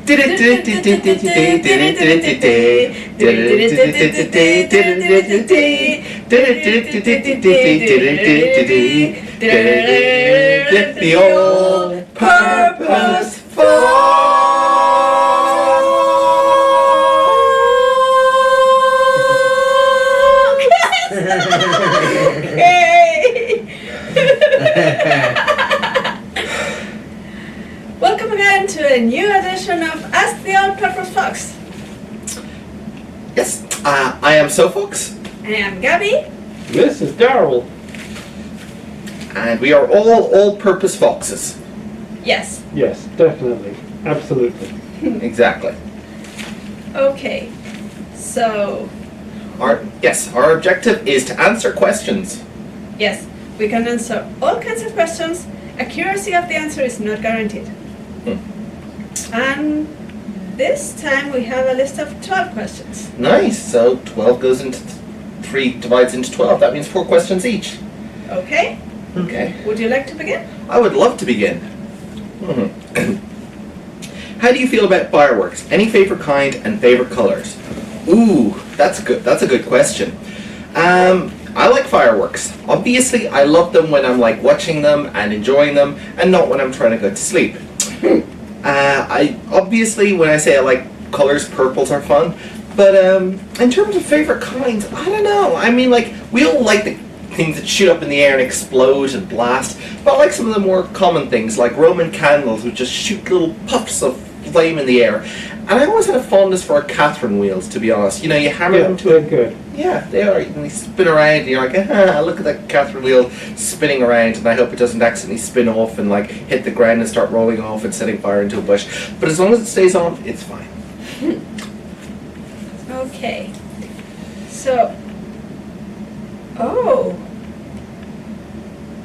The all-purpose Welcome again to a new edition of Ask the All-Purpose Fox. Yes, I am Sofox. I am Gabi. This is Daryil. And we are all-purpose foxes. Yes. Yes, definitely. Absolutely. Exactly. Okay. So, Our objective is to answer questions. yes, we can answer all kinds of questions. Accuracy of the answer is not guaranteed. And this time we have a list of 12 questions. Nice. So 12 goes into 3 divides into 12. That means 4 questions each. Okay? Okay. Would you like to begin? I would love to begin. How do you feel about fireworks? Any favorite kind and favorite colors? Ooh, that's good. That's a good question. I like fireworks. Obviously, I love them when I'm like watching them and enjoying them, and not when I'm trying to go to sleep. I obviously, when I say I like colors, purples are fun. But in terms of favorite kinds, I don't know. I mean, like, we all like the things that shoot up in the air and explode and blast. But I like some of the more common things, like Roman candles, which just shoot little puffs of flame in the air. And I always had a fondness for Catherine wheels, to be honest. You know, you hammer them to they're good. Yeah, they are. And they spin around, and you're like, look at that Catherine wheel spinning around, and I hope it doesn't accidentally spin off and like hit the ground and start rolling off and setting fire into a bush. But as long as it stays on, it's fine. Okay. So,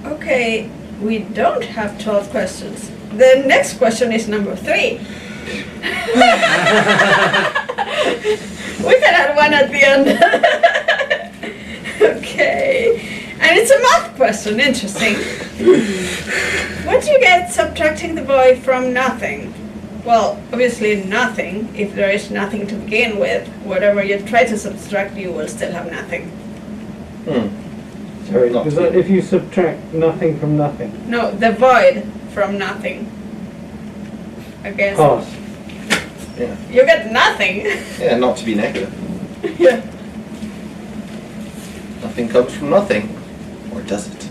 okay, we don't have 12 questions. The next question is number 3. We can add one at the end. Okay. And it's a math question, interesting. What do you get subtracting the boy from nothing? Well, obviously nothing. If there is nothing to begin with, whatever you try to subtract, you will still have nothing. Sorry, Not because if you subtract nothing from nothing. No, the void from nothing. I guess. Pass. Yeah. You get nothing. Yeah, not to be negative. Yeah. Nothing comes from nothing. Or does it?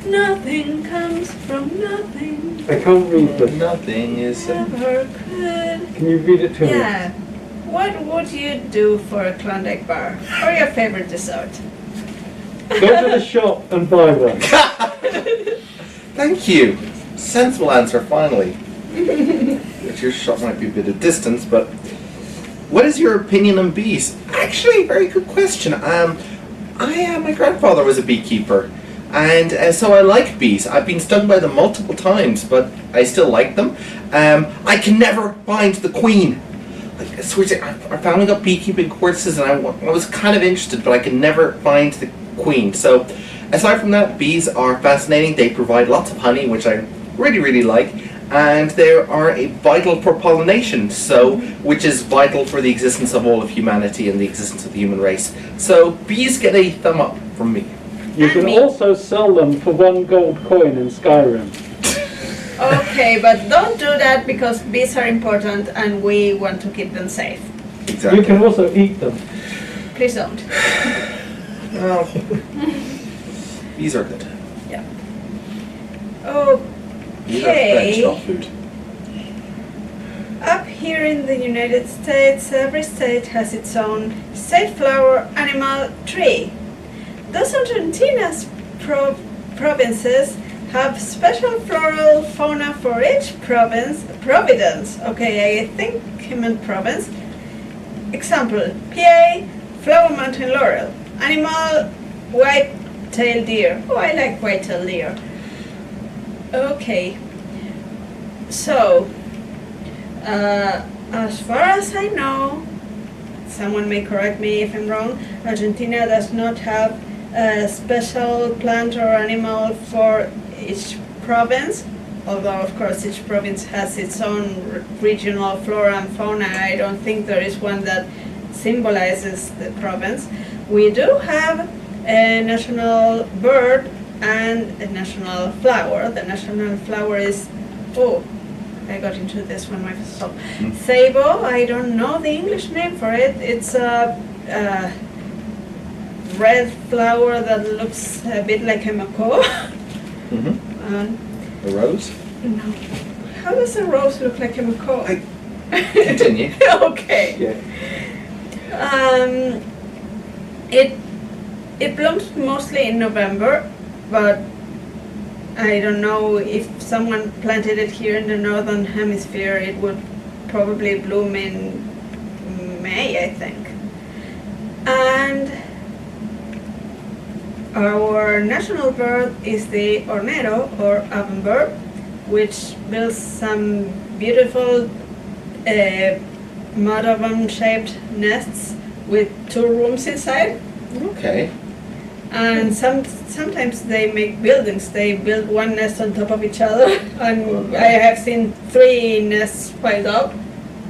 Nothing comes from nothing. I can't read this. Nothing is... Never could. Can you read it to me? Yeah. What would you do for a Klondike bar? Or your favorite dessert? Go to the shop and buy one. Thank you. Sensible answer, finally. Your shop might be a bit of distance, but... What is your opinion on bees? Actually, very good question. My grandfather was a beekeeper, and so I like bees. I've been stung by them multiple times, but I still like them. I can never find the queen. Like, seriously, our family got beekeeping courses, and I was kind of interested, but I could never find the queen. So, aside from that, bees are fascinating. They provide lots of honey, which I really, really like. And they are vital for pollination, which is vital for the existence of all of humanity and the existence of the human race. So bees get a thumb up from me. You can also sell them for 1 gold coin in Skyrim. Okay, but don't do that because bees are important and we want to keep them safe. Exactly. You can also eat them. Please don't. Well, bees are good. Yeah. Bees are French, not food. Up here in the United States, every state has its own state flower, animal, tree. Does Argentina's provinces have special floral fauna for each province? Okay, I think he meant province. Example, PA, flower mountain laurel. Animal, white-tailed deer. Oh, I like white-tailed deer. Okay, so, as far as I know, someone may correct me if I'm wrong, Argentina does not have a special plant or animal for each province. although of course each province has its own regional flora and fauna, I don't think there is one that symbolizes the province. We do have a national bird and a national flower. The national flower is, oh, I got into this one myself. Sabo, I don't know the English name for it. It's a red flower that looks a bit like a macaw. A rose? No. How does a rose look like a macaw? Continue. Okay. Yeah. It blooms mostly in November, but I don't know if someone planted it here in the northern hemisphere, it would probably bloom in May, I think. And our national bird is the hornero or ovenbird, which builds some beautiful mud oven-shaped nests with 2 rooms inside. Okay. And sometimes they make buildings. They build one nest on top of each other, and I have seen 3 nests piled up.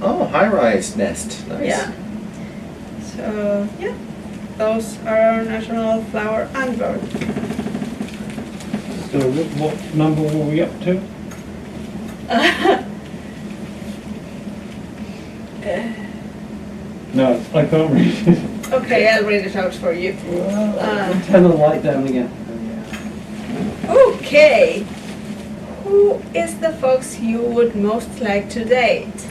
Oh, high-rise nest. Nice. Yeah. So yeah, those are our national flower and bird. So what number were we up to? No, I can't read it. Okay, I'll read it out for you. Turn the light down again. Okay. Who is the fox you would most like to date?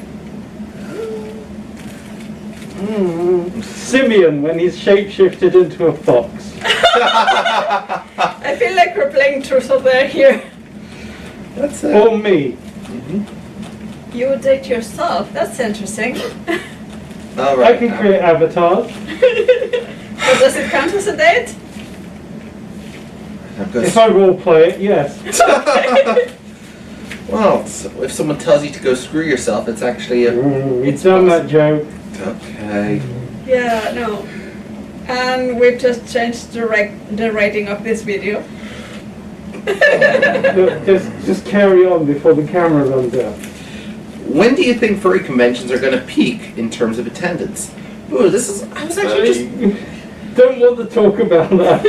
Simeon, when he's shapeshifted into a fox. I feel like we're playing truth or dare here. That's Or me. You would date yourself. That's interesting. All right. I can create avatars. But does it count as a date? If I role play it, yes. Well, so if someone tells you to go screw yourself, it's actually a... It's done that joke. Okay. Yeah, no. And we've just changed the rating of this video. Look, just carry on before the camera runs out. When do you think furry conventions are going to peak in terms of attendance? Ooh, this is... I was actually just... Don't want to talk about that.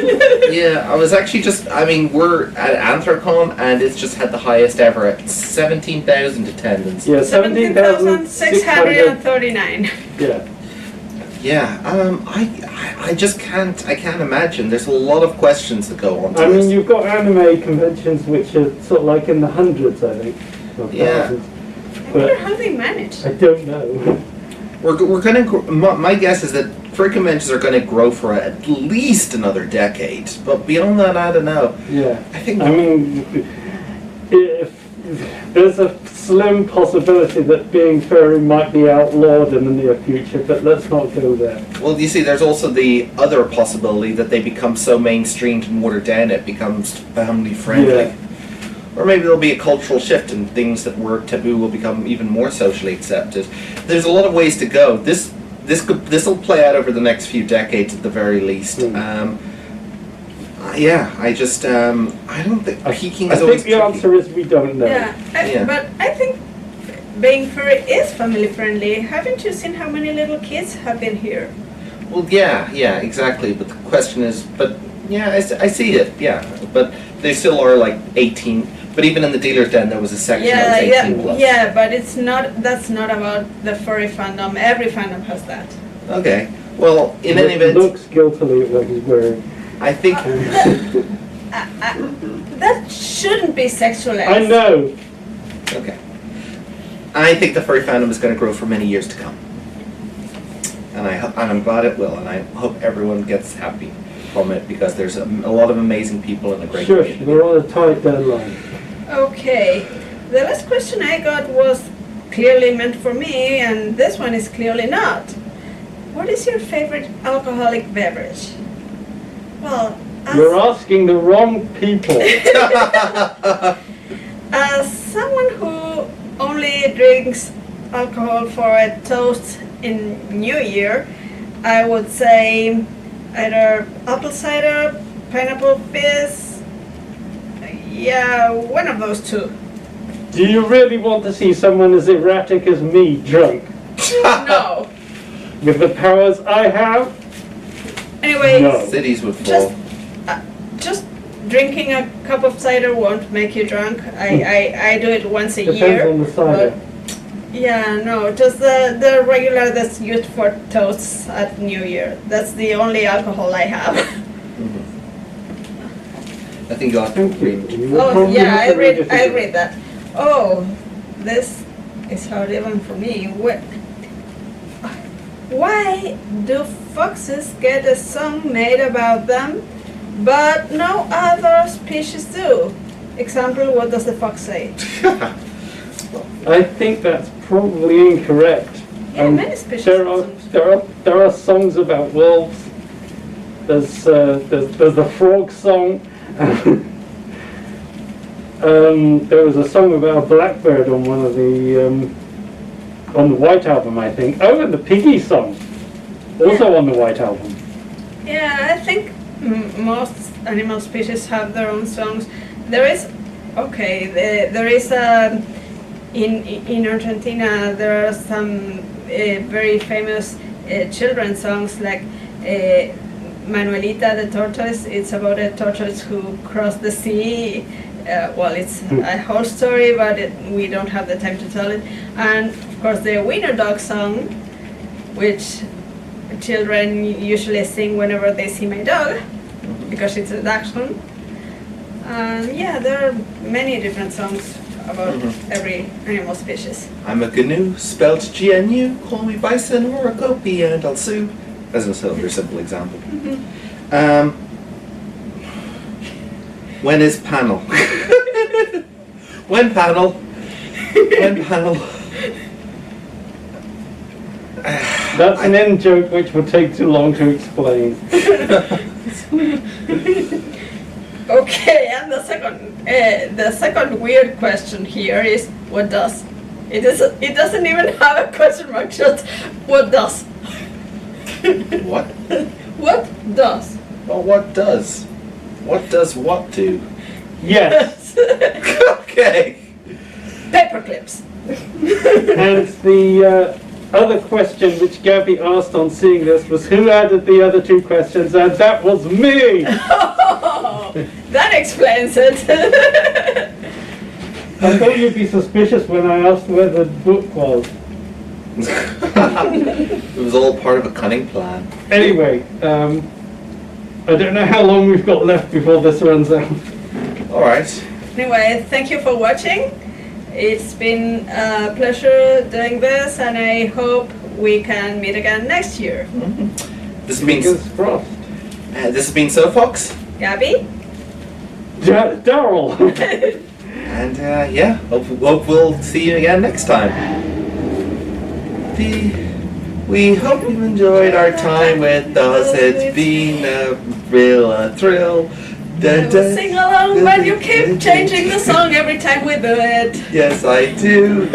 Yeah, I was actually just... I mean, we're at Anthrocon, and it's just had the highest ever at 17,000 attendance. Yeah, 17,639. Yeah. Yeah, I just can't... I can't imagine. There's a lot of questions that go on to I mean, this. you've got anime conventions which are sort of like in the hundreds, I think. Of Yeah. thousands. I wonder how they manage. I don't know. We're going to... My guess is that furry conventions are going to grow for at least another decade. But beyond that, I don't know. Yeah. I think... I mean, if there's a slim possibility that being furry might be outlawed in the near future, but let's not go there. Well, you see, there's also the other possibility that they become so mainstreamed and watered down it becomes family friendly. Yeah. Or maybe there'll be a cultural shift and things that were taboo will become even more socially accepted. There's a lot of ways to go. This will play out over the next few decades at the very least. Yeah, I just I don't think peaking is I always think the answer is we don't know. Yeah, but I think being furry is family friendly. Haven't you seen how many little kids have been here? Well, yeah, exactly. But the question is, but yeah, I see it. Yeah, but they still are like 18. But even in the dealer's den, there was a section that was 18 plus. Yeah, but it's not. That's not about the furry fandom. Every fandom has that. Okay. Well, in any event, looks guiltily at what he's wearing. I think that shouldn't be sexualized. I know. okay. I think the furry fandom is going to grow for many years to come, and I'm glad it will, and I hope everyone gets happy from it because there's a lot of amazing people and a great Shush, community. we're on a tight deadline. Okay. The last question I got was clearly meant for me, and this one is clearly not. What is your favorite alcoholic beverage? Well, You're asking the wrong people. as someone who only drinks alcohol for a toast in New Year, I would say either apple cider, pineapple fizz, yeah, one of those two. Do you really want to see someone as erratic as me drunk? No. With the powers I have? Anyway, No. Cities would fall. just drinking a cup of cider won't make you drunk. I do it once a Depends year. on the cider. but- Yeah, no, just the regular that's used for toasts at New Year. That's the only alcohol I have. I think you'll have to Thank you. read. You will Oh probably yeah, have to read it I again. read that. Oh, this is hard even for me. Why do foxes get a song made about them, but no other species do? Example, what does the fox say? I think that's probably incorrect. Yeah, many species There have are songs. there are songs about wolves. There's the frog song. There was a song about a blackbird on one of the on the White Album, I think. Oh, and the piggy song, also on the White Album. Yeah, I think most animal species have their own songs. There is, there is in Argentina there are some very famous children's songs like Manuelita the tortoise. It's about a tortoise who crossed the sea. Well, it's a whole story, but we don't have the time to tell it. And of course, the Wiener Dog song, which children usually sing whenever they see my dog, because it's a dachshund. And yeah, there are many different songs about every animal species. I'm a GNU, spelled GNU. Call me bison or a gopi and I'll sue. As a very simple example. When is panel? When panel? When panel? That's an end joke which would take too long to explain. Okay, and the second weird question here is what does? It doesn't even have a question mark. Just what does? What? What does? Well, what does? What does what do? Yes. Okay. Paper clips. And the other question which Gabi asked on seeing this was who added the other two questions, and that was me! Oh, that explains it. I thought you'd be suspicious when I asked where the book was. It was all part of a cunning plan. Anyway, I don't know how long we've got left before this runs out. Alright. Anyway, thank you for watching. It's been a pleasure doing this, and I hope we can meet again next year. This has been Fingers crossed. Sofox. Gabi? Daryil! And yeah, hope we'll see you again next time. We hope you've enjoyed our time with us. It's been a real thrill. I will sing along, but you keep changing the song every time we do it. Yes, I do.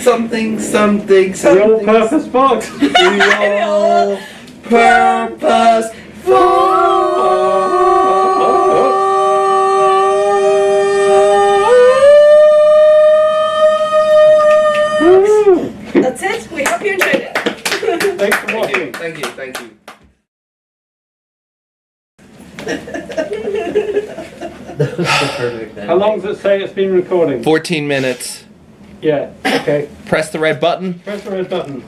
Something. The all-purpose box! The all-purpose That's it. We hope you enjoyed it. Thanks for watching. Thank you. That was the perfect How long does it say it's been recording? 14 minutes. Yeah, okay. Press the red button. Press the red button.